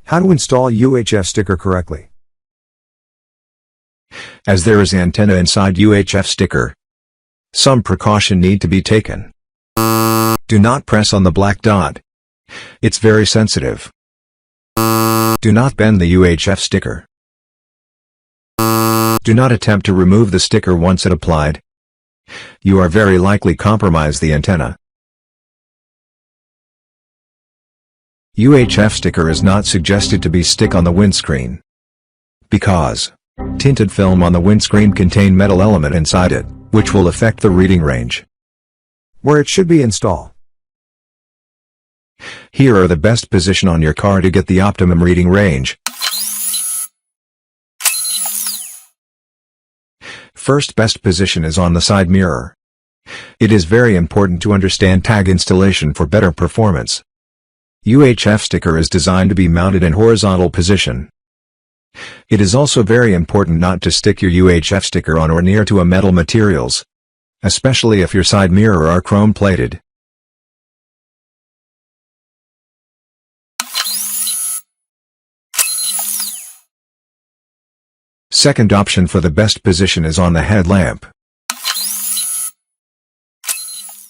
How to install UHF sticker correctly. As there is antenna inside UHF sticker, some precaution need to be taken. Do not press on the black dot. It's very sensitive. Do not bend the UHF sticker. Do not attempt to remove the sticker once it applied. You are very likely compromise the antenna. UHF sticker is not suggested to be stick on the windscreen, because tinted film on the windscreen contain metal element inside it, which will affect the reading range. Where it should be installed. Here are the best position on your car to get the optimum reading range. First best position is on the side mirror. It is very important to understand tag installation for better performance. UHF sticker is designed to be mounted in horizontal position. It is also very important not to stick your UHF sticker on or near to a metal materials, especially if your side mirror are chrome plated. Second option for the best position is on the headlamp.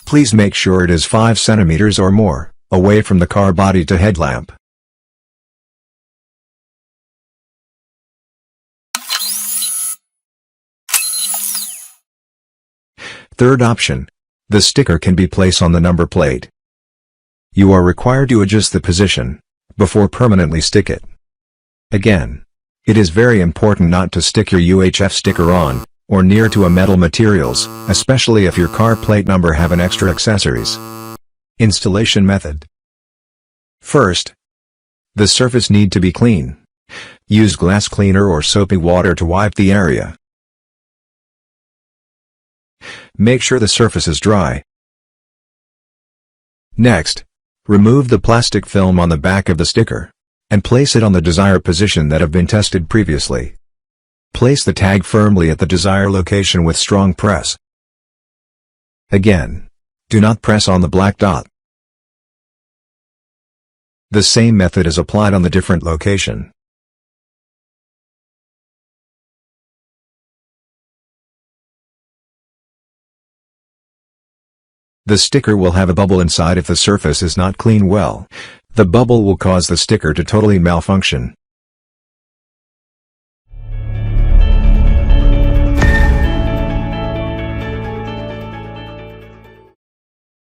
Please make sure it is 5 cm or more away from the car body to headlamp. Third option. The sticker can be placed on the number plate. You are required to adjust the position before permanently stick it. Again, it is very important not to stick your UHF sticker on or near to a metal materials, especially if your car plate number have an extra accessories. Installation method. First, the surface need to be clean. Use glass cleaner or soapy water to wipe the area. Make sure the surface is dry. Next, remove the plastic film on the back of the sticker and place it on the desired position that have been tested previously. Place the tag firmly at the desired location with strong press. Again, do not press on the black dot. The same method is applied on the different location. The sticker will have a bubble inside if the surface is not cleaned well. The bubble will cause the sticker to totally malfunction.